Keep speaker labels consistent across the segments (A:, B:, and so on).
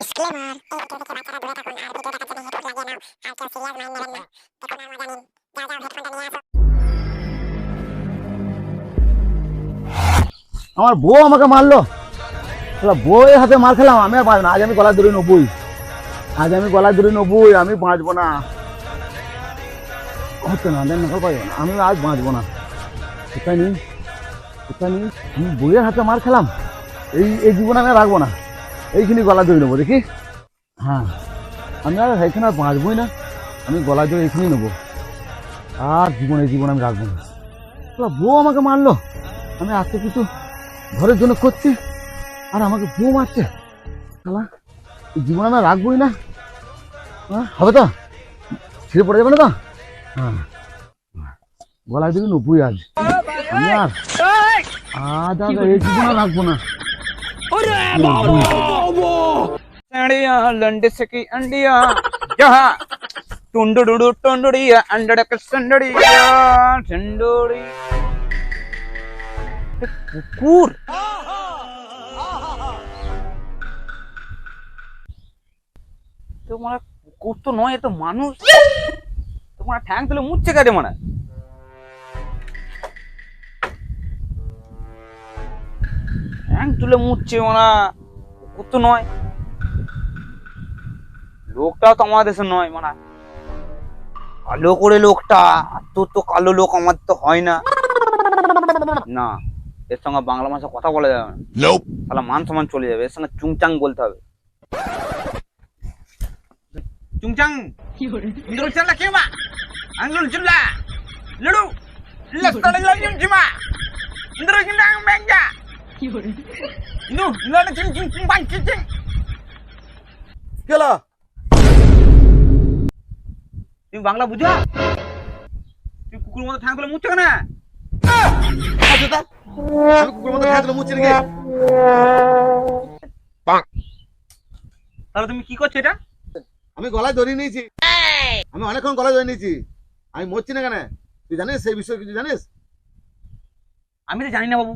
A: Disclaimer. Bacaran dua tahun video dapat jadi hidup lagi now. Alkian serius main merem. Tekun al maganin. Jauh-jauh headphone dari asal.
B: আমার বউ আমাকে মারলো, বউয়ের হাতে মার খেলাম। আমি আর বাঁচব না। আজ আমি গলায় দড়ি নবই, আমি বাঁচবো না। হচ্ছে না, নকল পাইব না, আমি আজ বাঁচবো না। কোথায় নেই, আমি বউয়ের হাতে মার খেলাম। এই জীবনে আমি আর রাখবো না। এইখানে গলায় দড়ি নেবো, দেখি। হ্যাঁ, আমি আর এইখানে আর বাঁচবই না। আমি গলায় দড়ি এইখানেই নেবো। আর এই জীবন আমি রাখবো না। বউ আমাকে মারলো, আমি আজকে কিছু ঘরের জন্য করছি, আর আমাকে বউ মারছে। এই জীবন আমি রাখবোই না। হবে তো, ছিঁড়ে পড়ে যাবে না তো। হ্যাঁ, গলায় দিবি নব্বই আজ। আমি আর এই জীবন আর রাখবো না।
C: लंडे से की अंडिया जहाँ टुंडुडुडु टुंडुड़िया अंडड़क संडड़िया संडोड़ी कुकुर तुम्हारा कुकुर तो नয়, ये तो मानुष। तुम्हारा ठैंग तुले मुझसे करे मना ठैंग तुले मुझसे मना কুকুর তো নয়। লোকটাও তো আমাদের দেশে নয়, মানে কালো করে লোকটা। তোর তো কালো লোক আমার তো হয় না। না, এর সঙ্গে বাংলা ভাষা কথা বলা যাবে না, তাহলে মান সম্মান চলে যাবে। এর সঙ্গে চুংচাং বলতে হবে। চুংচাং ইন্দুর চালা কেমা আঙ্গুল চুলা লড়ু লস্তালে লঞ্জম জিমা ইন্দুর কিনাং মেঙ্গা নো লড়ে চিং চিং চিং বাং চিং চিং
B: গেলা।
C: তুমি বাংলা বুঝো? তুই কুকুর মতো ঠ্যাং তুলে মুছছো কেন?
B: আমি কুকুর মতো ঠ্যাং তুলে মুছছি নাকি?
C: তাহলে তুমি কি করছো এটা?
B: আমি গলায় দড়ি নিয়েছি, আমি অনেকক্ষণ গলায় দড়ি নিয়েছি। আমি মরছি না কেন? তুই জানিস সেই বিষয়ে কিছু জানিস?
C: আমি তো জানি না বাবু,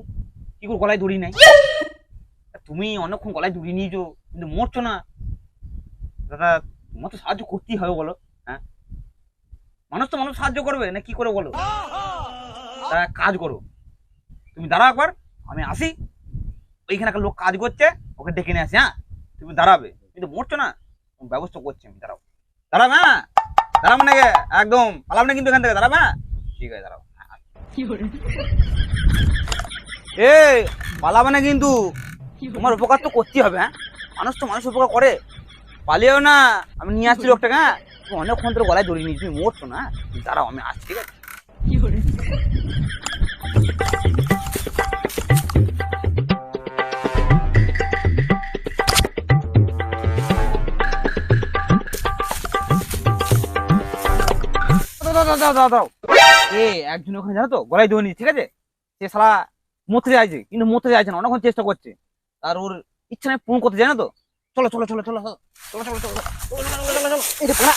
C: কি করে গলায় দড়ি নাই। তুমি অনেকক্ষণ গলায় দড়ি নিয়েছো কিন্তু মরছো না। দাদা, তোমার তো সাহায্য করতেই হবে, বলো। হ্যাঁ, মানুষ তো মানুষ সাহায্য করবে না, কি করে বলো? তা কাজ করো, তুমি দাঁড়াও একবার, আমি আসি। ওইখানে একটা লোক কাজ করছে, ওকে ডেকে নিয়ে আসি। হ্যাঁ, তুমি দাঁড়াবে, কিন্তু মরছো না, ব্যবস্থা করছি আমি। দাঁড়াও, দাঁড়াবে। হ্যাঁ, দাঁড়াবো না, একদম পালাবো না কিন্তু এখান থেকে। দাঁড়াবে। হ্যাঁ, ঠিক আছে, দাঁড়াও। এ পালাবে না কিন্তু, তোমার উপকার তো করতেই হবে। হ্যাঁ, মানুষ তো মানুষ উপকার করে, পালিয়েও না। আমি নিয়ে আসছি লোকটাকে। হ্যাঁ, তুমি অনেকক্ষণ ধরে গলায় দড়ি নিয়েছি, তুমি মরছো না। দাঁড়াও, আমি আসছি, ঠিক আছে? দাও এ একজন ওখানে জানো তো গলায় দড়ি নিয়েছে, ঠিক আছে? সে শালা মরতে চাইছে, কিন্তু মরতে চাইছে না, অনেকক্ষণ চেষ্টা করছে। আর ওর ইচ্ছা নেই পূরণ করতে, জানো তো। চলো চলো চলো চলো চলো চলো চলো চলো। এই যে পোড়া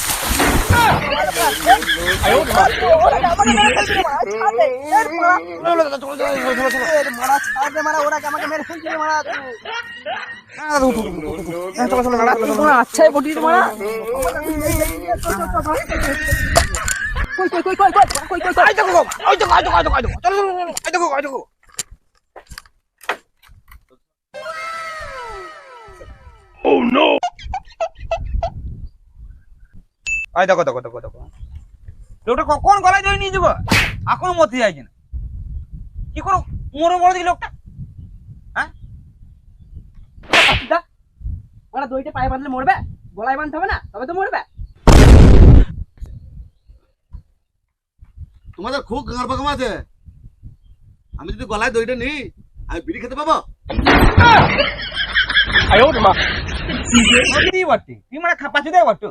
C: আচ্ছা বটিয়ে মারা। Oh no! আই দেখো দেখো দেখো দেখো, লোকটা কখন গলায় দড়ি নিয়ে যাবো, এখনো মরতে চাইছে না। কি করো, মরে মরে দিই লোকটা। হ্যাঁ,
D: ওরা দড়িতে পায়ে বাঁধলে মরবে, গলায় বাঁধতে হবে না, তবে তো মরবে।
B: তোমাদের খুব গাঁর বাগাম আছে। আমি যদি গলায় দড়িটা নিই, আমি বিড়ি খেতে পাবো?
C: তুই মানে খাপাচ্ছি দেয় বট্টু,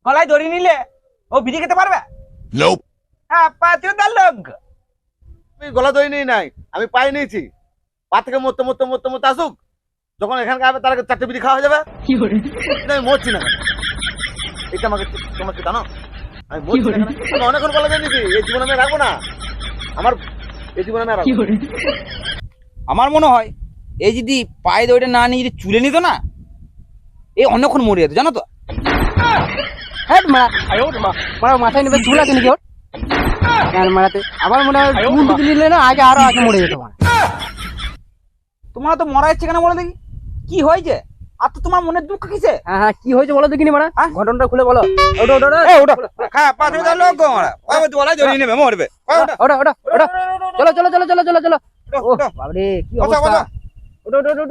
C: গলায় দড়ি নিলে ও বিড়ি খেতে পারবে? লোক
B: আমি গলা দড়ি নিই নাই, আমি পায়ে নিয়েছি। পা থেকে মরতে মরতে মরতে মরতে আসুক, যখন এখানকে আসবে তার আগে 4টে বিড়ি খাওয়া হয়ে যাবে। আমি মরছি না কেন? এটা আমাকে তোমাকে জানো, আমি মরছি না কেন? আমি অনেকক্ষণ গলা দড়ি নিয়েছি, এই জীবন আমি রাখবো না। আমার এই জীবন আমি রাখবো।
C: আমার মনে হয় এই যদি পায়ে দড়িটা না নিয়ে যদি চুলে নিত না, এই অনেকক্ষণ মরে যেত জানো তো।
D: হ্যাঁ মারা মারা মাথায় নেবে চুল আছে নাকি ওর গান মারাতে আবার মনে হয় চুল দিলে না আগে আগে মরে যেত মারা।
C: তোমার তো মরা যাচ্ছে কেন বলো দেখি, কি হয়েছে? আর তো তোমার মনের দুঃখ কিসে?
D: হ্যাঁ হ্যাঁ কি হয়েছে বলো দেখিনি মারা, ঘটনাটা খুলে বলো। ওটা ওটা ওটা
C: হ্যাঁ পাথরে দাও লোক মারা, ওই গলায় জড়িয়ে নেবে মরবে।
D: ওটা ওটা ওটা চলো চলো চলো চলো চলো চলো। ও বাবারে কি অবস্থা। ওটা ওটা ওটা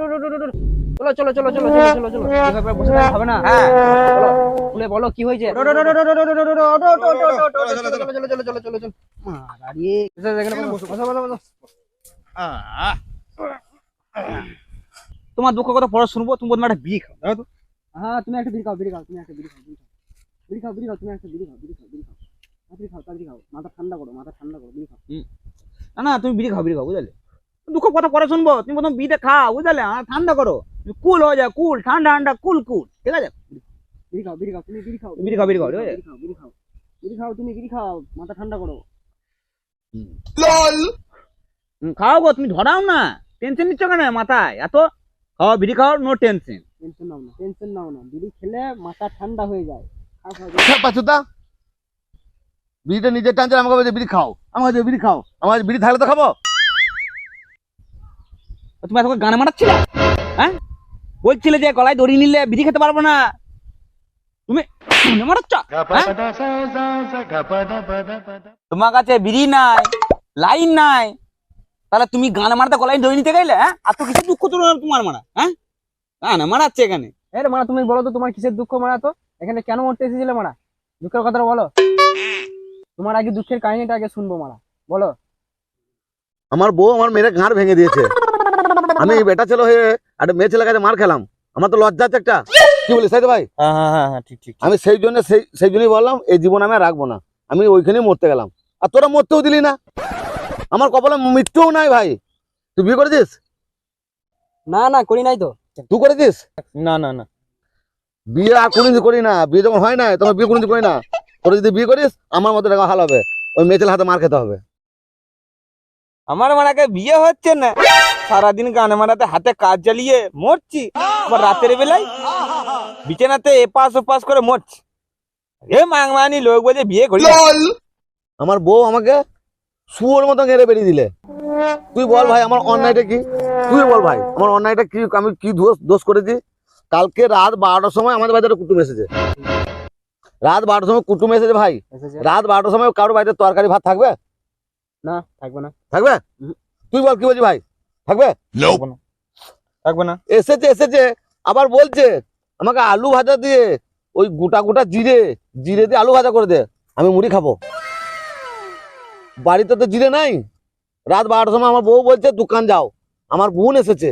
D: ওটা চলো চলো চলো চলো চলো চলো চলো এভাবে বসে থাকলে হবে না।
C: হ্যাঁ
D: চলো খুলে বলো কি হয়েছে। ওটা ওটা ওটা ওটা ওটা ওটা ওটা চলো চলো চলো চলো চলো চলো মারারে এখানে বসো বসো বসো বসো।
C: তোমার দুঃখ কথা পড়া শুনবো, তুমি বলবে একটা বিড়ি খাও, জানো তো?
D: হ্যাঁ তুমি একটা বিড়ি খাও বিড়ি খাও তুমি একটা বিড়ি খাও বিড়ি খাও বিড়ি খাও তুমি একটা বিড়ি খাও বিড়ি খাও বিড়ি খাও তাড়াতাড়ি খাও তাড়াতাড়ি খাও মাথা ঠান্ডা করো বিড়ি খাও।
C: না না তুমি বিড়ি খাও বুঝলে, দুঃখ কথা পড়া শুনবো, তুমি প্রথম বিড়িটা খাও বুঝলে, আর ঠান্ডা করো, কুল হয়ে যায়, কুল ঠান্ডা ঠান্ডা কুল কুল, ঠিক আছে?
D: বিড়ি খাও বিড়ি খাও তুমি বিড়ি খাও
C: বিড়ি খাও, বিড়ি খাও, ঠিক আছে?
D: বিড়ি খাও বিড়ি খাও বিড়ি খাও তুমি বিড়ি খাও মাথা ঠান্ডা করো।
C: খাও গো, তুমি ধরাও না, টেনশন নিচ্ছ কেন মাথায় এত? খাও বিড়ি খাও, নো টেনশন।
D: টেনশন নাও না বিড়ি খেলে মাথা ঠান্ডা হয়ে যায়। খাও
B: পাচুদা বিড়িটা নিজের টানছে, আমাকে বলছে বিড়ি খাও, আমাকে বলছে বিড়ি খাও, আমার বিড়ি থাকলে তো খাবো।
C: তুমি এত গান মারাচ্ছিলে, হ্যাঁ? বলছিলে যে গলায় দড়ি নিলে বিড়ি খেতে পারবো না, তুমি গান মারাচ্ছ? তোমার কাছে বিড়ি নাই, লাইন নাই, তাহলে তুমি গান মারাতে গলায় দড়ি নিতে গেলে? হ্যাঁ, আর তো কিছু দুঃখ তোমার মারা, হ্যাঁ গান মারাচ্ছে এখানে।
D: এর মারা তুমি বলো তো তোমার কিসের দুঃখ মারা, তো এখানে কেন মরতে এসেছিলে মারা? দুঃখের কথাটা বলো, তোমার আগে দুঃখের কাহিনীটা আগে শুনবো মারা, বলো।
B: আমার বউ আমার মেয়ের ঘাড় ভেঙে দিয়েছে, আমি বেটা ছেলে হয়ে একটা মেয়ে ছেলের কাছে মার খেলাম, আমার তো লজ্জা আছে একটা, কি বলিস তাই তো ভাই?
C: হ্যাঁ ঠিক ঠিক।
B: আমি সেই জন্যই বললাম এই জীবন আমি আর রাখবো না, আমি ওইখানেই মরতে গেলাম, আর তোরা মরতেও দিলি না, আমার কপালে মৃত্যুও নাই ভাই। তুই বিয়ে করেছিস?
D: না না করি নাই তো।
B: তুই করেছিস?
C: না না না
B: বিয়ে আর কোনদিন করি না, বিয়ে যখন হয় না তখন বিয়ে কোনদিন করি না। তোরা যদি বিয়ে করিস আমার মতো টাকা ভালো হবে, ওই মেয়ে ছেলে হাতে মার খেতে হবে।
C: আমার মারাকে বিয়ে হচ্ছে না, সারাদিন গান মারাতে হাতে কাজ চালিয়ে মরছি, আবার রাতের বেলায় বিছানাতে এপাশ ওপাশ করে মরছি। এ মাংমানি লোক বলে বিয়ে করি।
B: আমার বউ আমাকে শুয়োর মতো ঘেরে বেরিয়ে দিলে। তুই বল ভাই আমার অন্যায়টা কি? তুই বল ভাই আমার অন্যায়টা কি, আমি কি দোষ করেছি? কালকে রাত 12টার সময় আমাদের বাড়িতে কুটুম এসেছে, রাত 12টার সময় কুটুম এসেছে ভাই, রাত 12টার সময় কারোর বাড়িতে তরকারি ভাত থাকবে?
D: না থাকবে না।
B: থাকবে? তুই বল কি বলছি ভাই, থাকবে?
C: থাকবে না।
B: এসেছে আবার বলছে আমাকে আলু ভাজা দিয়ে ওই গোটা গোটা জিরে দিয়ে আলু ভাজা করে দে, আমি মুড়ি খাবো। বাড়িতে তো জিরে নাই। রাত 12টার সময় আমার বউ বলছে দোকান যাও, আমার বোন এসেছে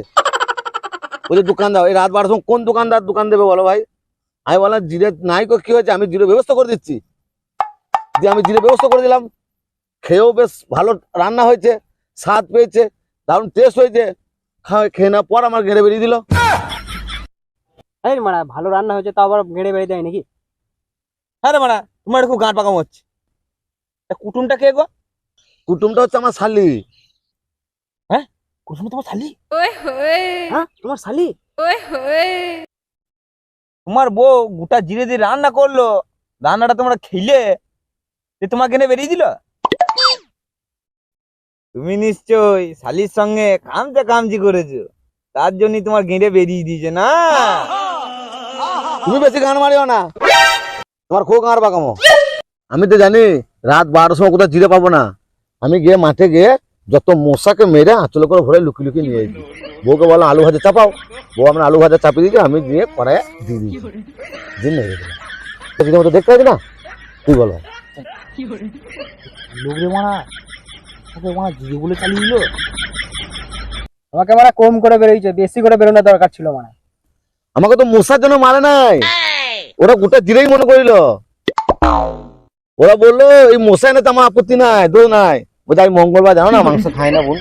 B: বলছে দোকান যাও। এই রাত 12টার সময় কোন দোকানদার দোকান দেবে বলো ভাই? আমি বললাম জিরে নাই, কি হয়েছে, আমি জিরে ব্যবস্থা করে দিচ্ছি। দিয়ে আমি জিরে ব্যবস্থা করে দিলাম, খেয়েও বেশ ভালো রান্না হয়েছে, স্বাদ পেয়েছে, দারুণ টেস্ট হয়েছে। খেয়ে না পর আমার ঘেরে বেরিয়ে দিল।
D: এই মারা ভালো রান্না হয়েছে তাও আবার ঘেড়ে বেড়ে দেয় নাকি?
C: হ্যাঁ রে মারা, তোমার খুব গান পাকাম হচ্ছে। কুটুমটা কে গো?
B: কুটুমটা হচ্ছে আমার শালি।
C: হ্যাঁ কুটুম তোমার শালি?
D: হ্যাঁ তোমার শালি?
C: তোমার বউ গোটা জিরে দিয়ে রান্না করলো, রান্নাটা তোমরা খেলে তোমাকে এনে বেরিয়ে দিল। তুমি নিশ্চয়ই শালির সঙ্গে কামজি করেছো, তার জন্যই তোমার গেঁড়ে বেরিয়ে দিয়েছে না?
B: তুমি বেশি গান মারিও না, তোমার খুব গান বাকামো। আমি তো জানি রাত 12টার সময় কোথাও জিরে পাবো না, আমি গিয়ে মাঠে গিয়ে যত মশাকে মেরে আঁচলে করে ভরে লুকিয়ে নিয়ে এসেছি। বউকে বললাম আলু ভাজা চাপাও, বউ আমরা আলু ভাজা চাপিয়ে দিয়েছি, আমি গিয়ে কড়াইয়ে দিয়ে দিয়েছি, দিন নেই মতো দেখতে পাচ্ছি না। তুই বলো
C: লোকরে মারা জিরে বলে চালিয়ে দিল।
D: আমাকে মারা কম করে বেরোইছে, বেশি করে বেরোনোর দরকার ছিল মারা।
B: আমাকে তো মশার জন্য মারে নাই, ওরা গোটা জিরেই মনে করিল। ওরা বললো এই মশা এনে তো আমার আপত্তি নাই, দোষ নাই। বলছে আমি মঙ্গলবার জানো না মাংস খাই না বোন।